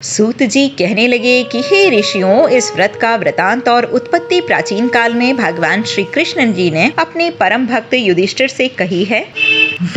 सूत जी कहने लगे कि हे ऋषियों, इस व्रत का वृतांत और उत्पत्ति प्राचीन काल में भगवान श्री कृष्ण जी ने अपने परम भक्त युधिष्ठिर से कही है,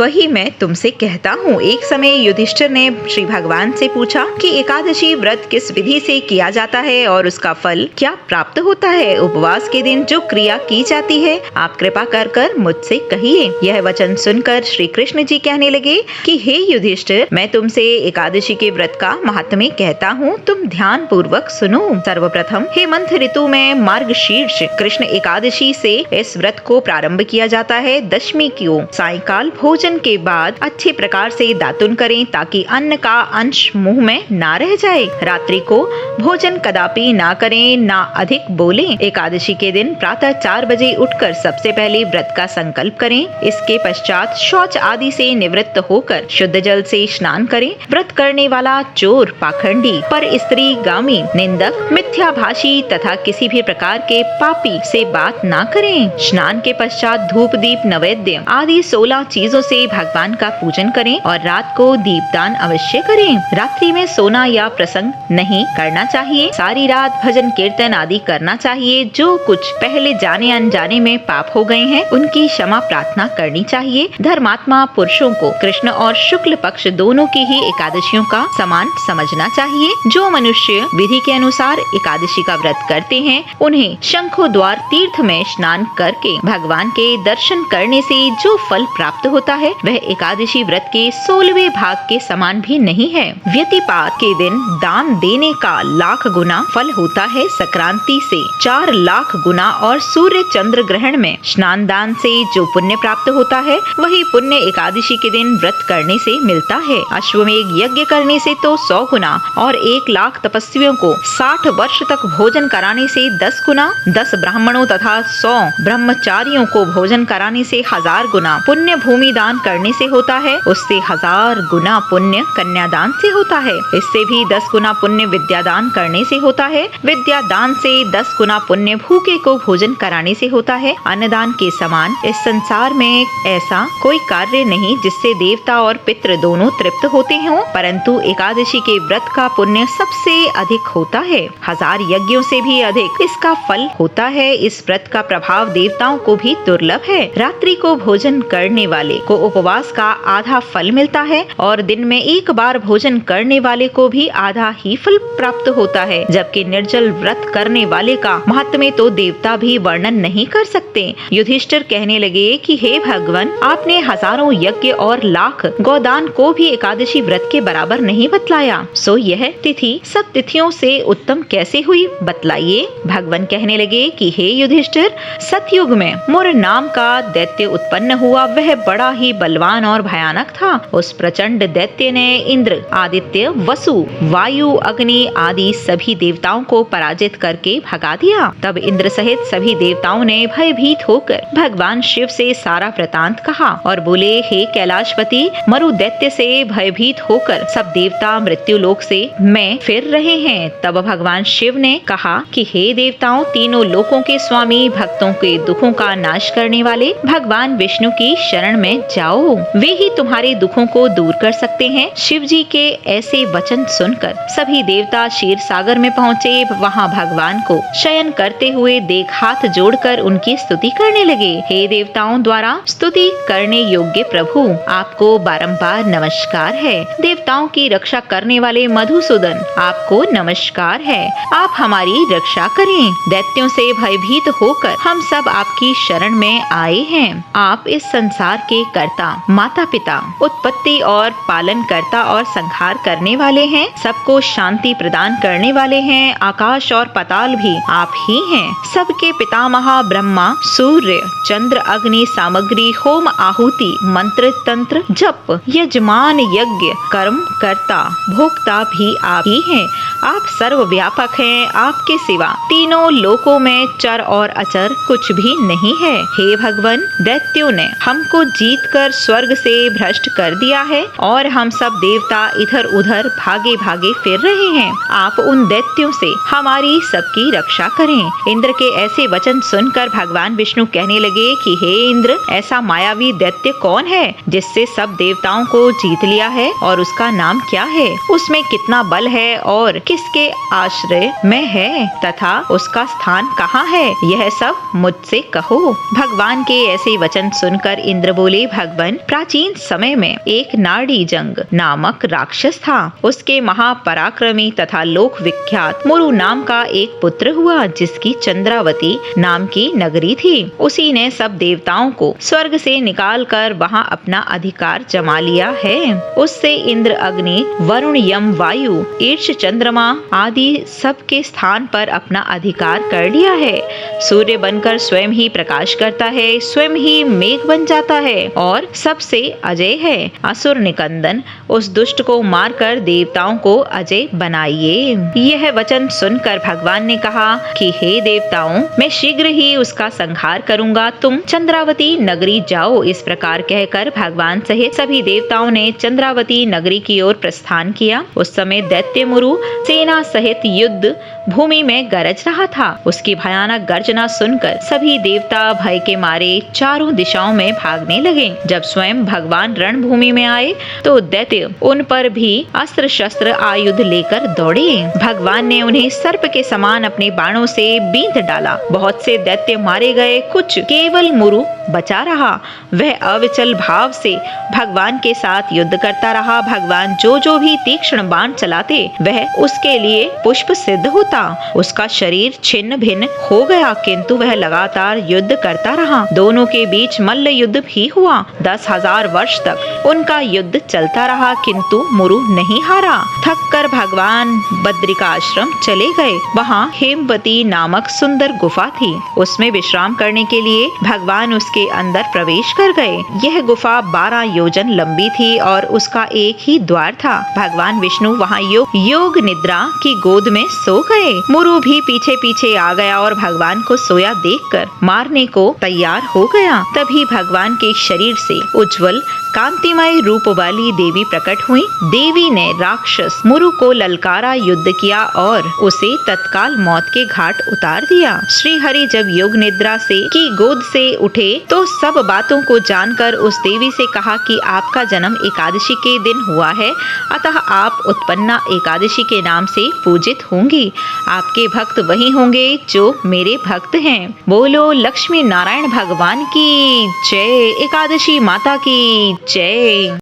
वही मैं तुमसे कहता हूँ। एक समय युधिष्ठिर ने श्री भगवान से पूछा कि एकादशी व्रत किस विधि से किया जाता है और उसका फल क्या प्राप्त होता है। उपवास के दिन जो क्रिया की जाती है, आप कृपा कर कर मुझसे कहिए। यह वचन सुनकर श्री कृष्ण जी कहने लगे कि हे युधिष्ठिर, मैं तुमसे एकादशी के व्रत का महात्म्य कहता हूँ, तुम ध्यान पूर्वक सुनो। सर्वप्रथम हेमंत ऋतु में मार्गशीर्ष कृष्ण एकादशी से इस व्रत को प्रारंभ किया जाता है। दशमी को सायंकाल भोजन के बाद अच्छे प्रकार से दातुन करें ताकि अन्न का अंश मुंह में ना रह जाए। रात्रि को भोजन कदापि ना करें, ना अधिक बोलें। एकादशी के दिन प्रातः 4 बजे उठकर सबसे पहले व्रत का संकल्प करें। इसके पश्चात शौच आदि से निवृत्त होकर शुद्ध जल से स्नान करें। व्रत करने वाला चोर, पाखंडी, पर स्त्री गामी, निंदक, मिथ्याभाषी तथा किसी भी प्रकार के पापी से बात ना करें। स्नान के पश्चात धूप, दीप, नैवेद्य आदि 16 चीजों से भगवान का पूजन करें और रात को दीपदान अवश्य करें। रात्रि में सोना या प्रसंग नहीं करना चाहिए। सारी रात भजन कीर्तन आदि करना चाहिए। जो कुछ पहले जाने अनजाने में पाप हो गए हैं, उनकी क्षमा प्रार्थना करनी चाहिए। धर्मात्मा पुरुषों को कृष्ण और शुक्ल पक्ष दोनों की ही एकादशियों का समान समझना चाहिए। जो मनुष्य विधि के अनुसार एकादशी का व्रत करते हैं, उन्हें शंखो द्वार तीर्थ में स्नान करके भगवान के दर्शन करने से जो फल प्राप्त होता है, वह एकादशी व्रत के 16वें भाग के समान भी नहीं है। व्यतिपात के दिन दान देने का लाख गुना फल होता है। संक्रांति से 4 लाख गुना और सूर्य चंद्र ग्रहण में स्नान दान से जो पुण्य प्राप्त होता है, वही पुण्य एकादशी के दिन व्रत करने से मिलता है। अश्वमेध यज्ञ करने से तो 100 गुना और 1 लाख तपस्वियों को 60 वर्ष तक भोजन कराने से 10 गुना, 10 ब्राह्मणों तथा 100 ब्रह्मचारियों को भोजन कराने से 1000 गुना पुण्य भूमि दान करने से होता है। उससे 1000 गुना पुण्य कन्यादान से होता है। इससे भी 10 गुना पुण्य विद्यादान करने से होता है। विद्यादान से 10 गुना पुण्य भूखे को भोजन कराने से होता है। अन्नदान के समान इस संसार में ऐसा कोई कार्य नहीं जिससे देवता और पितृ दोनों तृप्त होते हों, परंतु एकादशी के व्रत का पुण्य सबसे अधिक होता है। 1000 यज्ञों से भी अधिक इसका फल होता है। इस व्रत का प्रभाव देवताओं को भी दुर्लभ है। रात्रि को भोजन करने वाले को उपवास का आधा फल मिलता है और दिन में एक बार भोजन करने वाले को भी आधा ही फल प्राप्त होता है, जबकि निर्जल व्रत करने वाले का महात्म्य तो देवता भी वर्णन नहीं कर सकते। युधिष्ठिर कहने लगे कि हे भगवान, आपने हजारों यज्ञ और लाख गोदान को भी एकादशी व्रत के बराबर नहीं बतलाया, सो यह तिथि सब तिथियों से उत्तम कैसे हुई, बतलाइए। भगवान कहने लगे कि हे युधिष्ठिर, सतयुग में मुर नाम का दैत्य उत्पन्न हुआ। वह बड़ा ही बलवान और भयानक था। उस प्रचंड दैत्य ने इंद्र, आदित्य, वसु, वायु, अग्नि आदि सभी देवताओं को पराजित करके भगा दिया। तब इंद्र सहित सभी देवताओं ने भयभीत होकर भगवान शिव से सारा वृतांत कहा और बोले, हे कैलाशपति, मरु दैत्य से भयभीत होकर सब देवता मृत्यु लोक से में फिर रहे हैं। तब भगवान शिव ने कहा कि हे देवताओं, तीनों लोकों के स्वामी, भक्तों के दुखों का नाश करने वाले भगवान विष्णु की शरण में जाओ, वे ही तुम्हारे दुखों को दूर कर सकते हैं। शिव जी के ऐसे वचन सुनकर सभी देवता क्षीर सागर में पहुँचे। वहाँ भगवान को शयन करते हुए देख हाथ जोड़कर उनकी स्तुति करने लगे। हे देवताओं द्वारा स्तुति करने योग्य प्रभु, आपको बारंबार नमस्कार है। देवताओं की रक्षा करने वाले मधुसूदन, आपको नमस्कार है। आप हमारी रक्षा करें। दैत्यों से भयभीत होकर हम सब आपकी शरण में आए हैं। आप इस संसार के कर्ता, माता पिता, उत्पत्ति और पालन करता और संहार करने वाले हैं। सबको शांति प्रदान करने वाले हैं। आकाश और पाताल भी आप ही हैं। सबके पितामह ब्रह्मा, सूर्य, चंद्र, अग्नि, सामग्री, होम, आहुति, मंत्र, तंत्र, जप, यजमान, यज्ञ, कर्म, कर्ता, भोक्ता भी आप ही हैं। आप सर्वव्यापक हैं, आपके सिवा तीनों लोकों में चर और अचर कुछ भी नहीं है। हे भगवान, दैत्यों ने हमको जीतकर स्वर्ग से भ्रष्ट कर दिया है और हम सब देवता इधर उधर भागे भागे फिर रहे हैं। आप उन दैत्यों से हमारी सबकी रक्षा करें। इंद्र के ऐसे वचन सुनकर भगवान विष्णु कहने लगे कि हे इंद्र, ऐसा मायावी दैत्य कौन है जिससे सब देवताओं को जीत लिया है और उसका नाम क्या है? उसमें कितना बल है और किसके आश्रय में है तथा उसका स्थान कहाँ है? यह सब मुझसे कहो। भगवान के ऐसे वचन सुनकर इंद्र बोले, भगवान, प्राचीन समय में एक नाड़ीजंग नामक राक्षस था। उसके महापराक्रमी तथा लोक विख्यात मुरु नाम का एक पुत्र हुआ जिसकी चंद्रावती नाम की नगरी थी। उसी ने सब देवताओं को स्वर्ग से निकालकर वहां अपना अधिकार जमा लिया है। उससे इंद्र, अग्नि, वरुण, यम, वायु, ईर्ष, चंद्रमा आदि सबके स्थान पर अपना अधिकार कर लिया है। सूर्य बनकर स्वयं ही प्रकाश करता है, स्वयं ही मेघ बन जाता है और सबसे अजय है। असुर निकंदन, उस दुष्ट को मारकर देवताओं को अजय बनाइए। यह वचन सुनकर भगवान ने कहा कि हे देवताओं, मैं शीघ्र ही उसका संहार करूंगा, तुम चंद्रावती नगरी जाओ। इस प्रकार कहकर भगवान सहित सभी देवताओं ने चंद्रावती नगरी की ओर प्रस्थान किया। उस समय दैत्य मुरु सेना सहित युद्ध भूमि में गरज रहा था। उसकी भयानक गर्जना सुनकर सभी देवता भय के मारे चारों दिशाओं में भागने लगे। जब स्वयं भगवान रणभूमि में आए तो दैत्य उन पर भी अस्त्र शस्त्र आयुध लेकर दौड़े। भगवान ने उन्हें सर्प के समान अपने बाणों से बींध डाला। बहुत से दैत्य मारे गए, कुछ केवल मुरु बचा रहा। वह अविचल भाव से भगवान के साथ युद्ध करता रहा। भगवान जो भी तीक्ष्ण बाण चलाते वह उसके लिए पुष्प सिद्ध होता। उसका शरीर छिन्न भिन्न हो गया, किंतु वह लगातार युद्ध करता रहा। दोनों के बीच मल्ल युद्ध भी हुआ। 10,000 वर्ष तक उनका युद्ध चलता रहा, किंतु मुरु नहीं हारा। थक कर भगवान बद्रिकाश्रम चले गए। वहाँ हेमवती नामक सुंदर गुफा थी। उसमें विश्राम करने के लिए भगवान उसके अंदर प्रवेश कर गए। यह गुफा 12 योजन लंबी थी और उसका एक ही द्वार था। भगवान विष्णु वहाँ योग निद्रा की गोद में सो गए। मुरु भी पीछे पीछे आ गया और भगवान को सोया देखकर मारने को तैयार हो गया। तभी भगवान के शरीर से उज्जवल कांतिमय रूप वाली देवी प्रकट हुई। देवी ने राक्षस मुरु को ललकारा, युद्ध किया और उसे तत्काल मौत के घाट उतार दिया। श्री हरि जब योग निद्रा से की गोद से उठे तो सब बातों को जानकर उस देवी से कहा कि आपका जन्म एकादशी के दिन हुआ है, अतः आप उत्पन्ना एकादशी के नाम से पूजित होंगी। आपके भक्त वही होंगे जो मेरे भक्त हैं। बोलो लक्ष्मी नारायण भगवान की जय, एकादशी माता की जय।